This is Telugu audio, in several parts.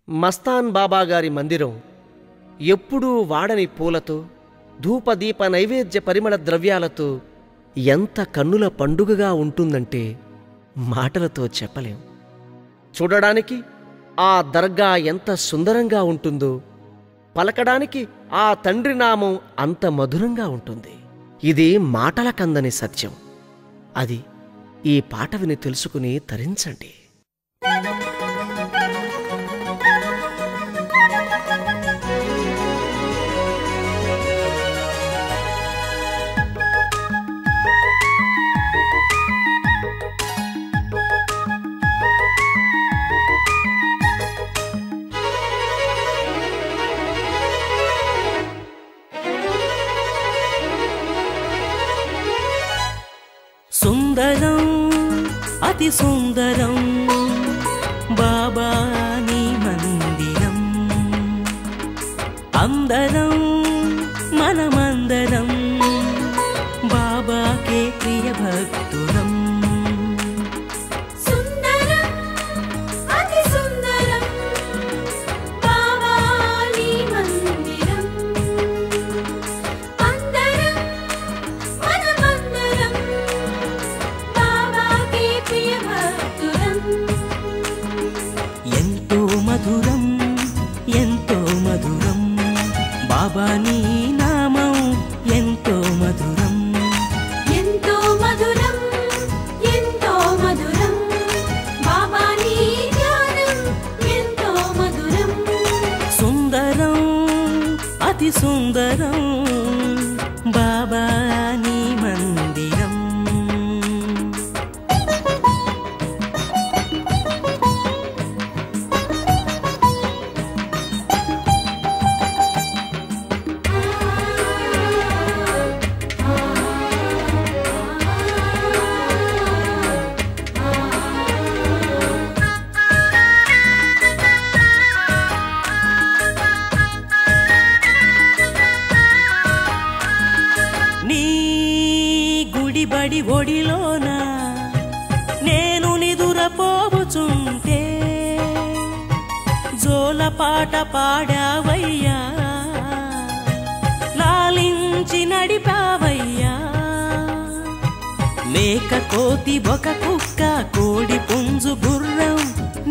మస్తాన్ బాబాగారి మందిరం ఎప్పుడూ వాడని పూలతో, ధూపదీప నైవేద్య పరిమళ ద్రవ్యాలతో ఎంత కన్నుల పండుగగా ఉంటుందంటే మాటలతో చెప్పలేం. చూడడానికి ఆ దర్గా ఎంత సుందరంగా ఉంటుందో, పలకడానికి ఆ తండ్రి నామం అంత మధురంగా ఉంటుంది. ఇది మాటల కందని సత్యం. అది ఈ పాట విని తెలుసుకుని తరించండి. సుందరం అతి సుందరం బాబా నీ మందిరం, అందరం మనమందరం బాబాకే ప్రియ భక్తులం. మధురం ఎంతో మధురం బాబా నీ నామం, ఎంతో మధురం ఎంతో మధురం ఎంతో మధురం బాబా నీ ధ్యానం, ఎంతో మధురం. సుందరం అతి సుందరం బాబా నీ మందిరం. బడి ఒడిలోన నేను నిదురపోవుచుంటే జోలపాట పాడావయ్యా, లాలించి నడిపావయ్యా. మేక కోతి ఒక కుక్క కోడి పుంజు గుర్రం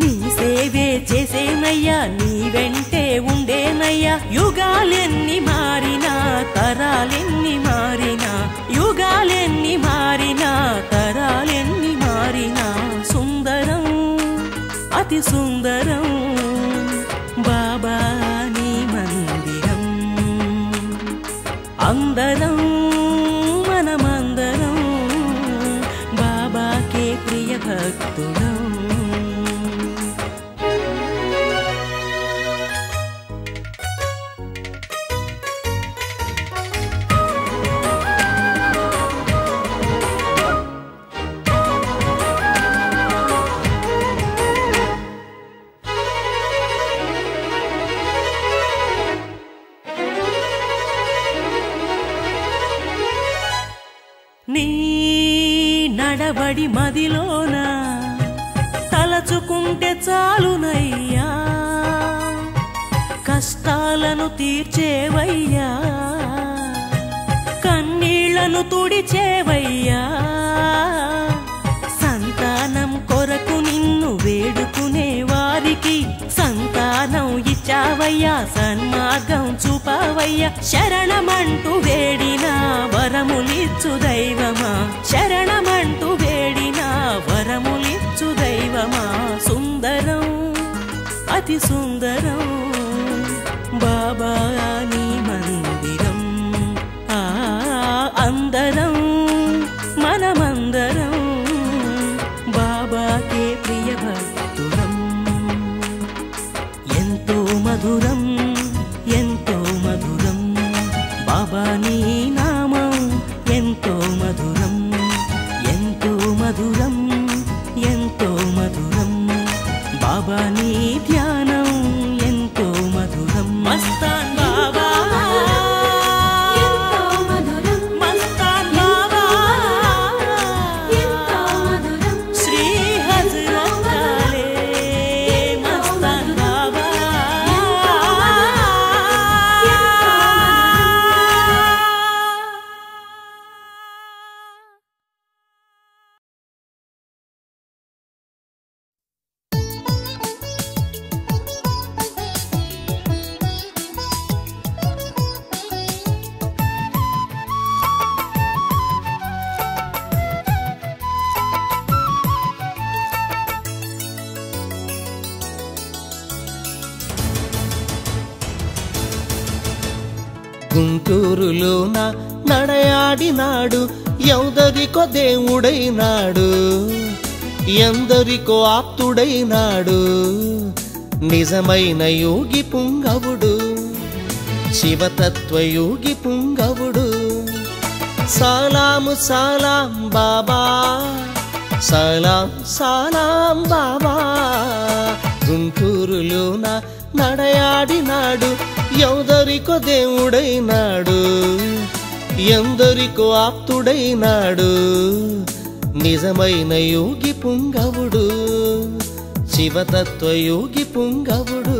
నీ సేవే చేసేనయ్యా, నీ వెంటే ఉండేనయ్యా. యుగాలెన్ని మారినా తరాలెన్ని మారినా, యుగాలెన్ని మారినా తరాలెన్ని మారినా, సుందరం అతి సుందరం బాబా నీ మందిరం. అందరం మనమందరం బాబాకే ప్రియ భక్తులం. నీ నడబడి మదిలోన తలచుకుంటే చాలునయ్యా, కష్టాలను తీర్చేవయ్యా, కన్నీళ్లను తుడిచేవయ్యా. సంతానం కొరకు నిన్ను వేడుకునే వారికి సంతానం ఇచ్చావయ్యా, సన్మార్గం చూపావయ్యా. శరణమంటూ వేడినా వరములిచ్చు దైవమా, శరణమంటూ వేడినా వరములిచ్చు దైవమా. సుందరం అతి సుందరం బాబా నీ మందిరం. అందరం మనమందరం బాబాకే ప్రియ భక్తులం. ఎంతో మధురం ఎంతో మధురం బాబా నీ నామం, ఎంతో మధురం ఎంతో మధురం ఎంతో మధురం బాబా నీ ధ్యానం, ఎంతో మధురం. మస్తాన్ బాబా శ్రీ హజరత్ మస్తాన్ బాబా. గుంటూరులోన నడయాడినాడు ఎందరికో దేవుడైనాడు ఎందరికో ఆప్తుడైనాడు నిజమైన యోగి పుంగవుడు శివతత్వయోగి పుంగవుడు సలాము సలాం బాబా సలాం సలాం బాబా గుంటూరులోన నడయాడినాడు ఎందరికో దేవుడైనాడు ఎందరికో ఆప్తుడైనాడు నిజమైన యోగి పుంగవుడు శివతత్వయోగి పుంగవుడు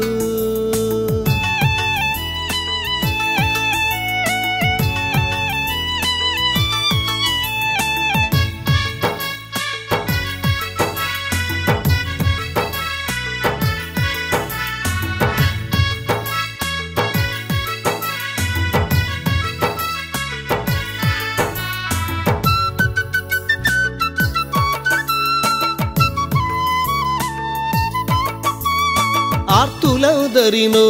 ఆర్తులందరినో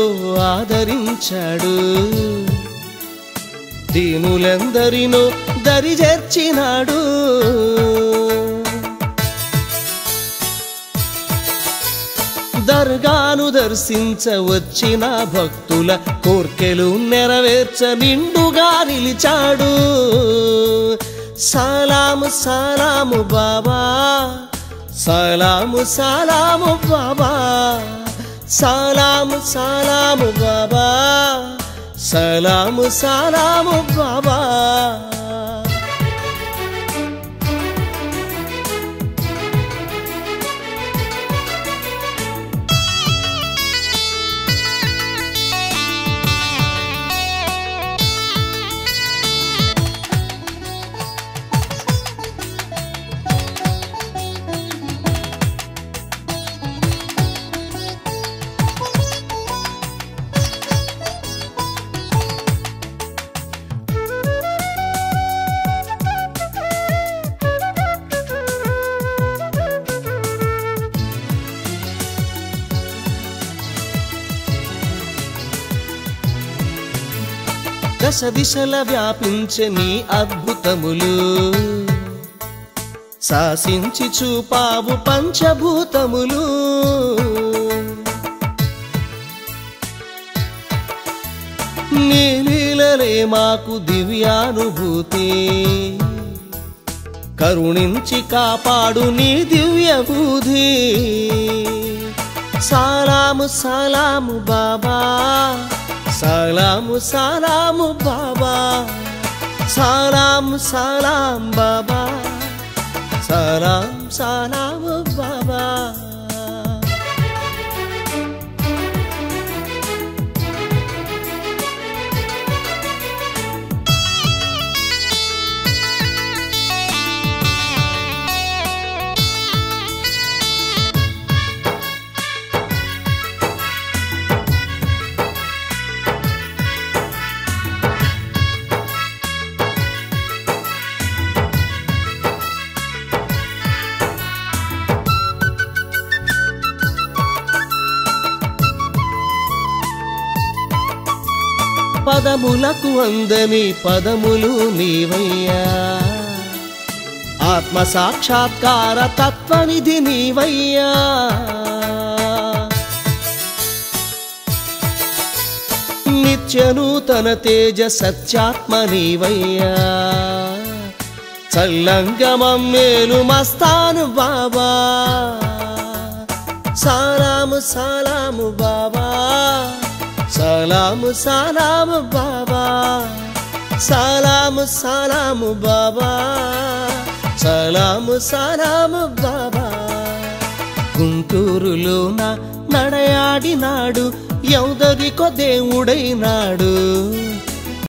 ఆదరించాడు దీనులందరినో దరిచేర్చినాడు దర్గాను దర్శించ వచ్చిన భక్తుల కోర్కెలు నెరవేర్చ నిండుగా నిలిచాడు సలాము సలాము బాబా సలాము సలాము బాబా సలాము సలాము బాబా సలాము సలాము బాబా దశ దిశల వ్యాపించే నీ అద్భుతములు శాసించి చూపావు పంచభూతములు నీ లీలలే మాకు దివ్యానుభూతి కరుణించి కాపాడు నీ దివ్య బుద్ధి సలాము సలాము బాబా సలాము సలాము బాబా సలాము సలాం బాబా సలాం సలాము బాబా పదములకు అందని పదములు నీవయ్యా ఆత్మ సాక్షాత్కార తత్వనిధి నీవయ్యా నిత్య నూతన తేజ సత్యాత్మ నీవయ్యా చల్లంగమం మేలు మస్తాను బాబా సలాము సలాము బాబా సలాము సలాము బాబా సలాము సలాము బాబా సలాము సలాము బాబా గుంటూరులోన నడయాడినాడు ఎందరికో దేవుడైనాడు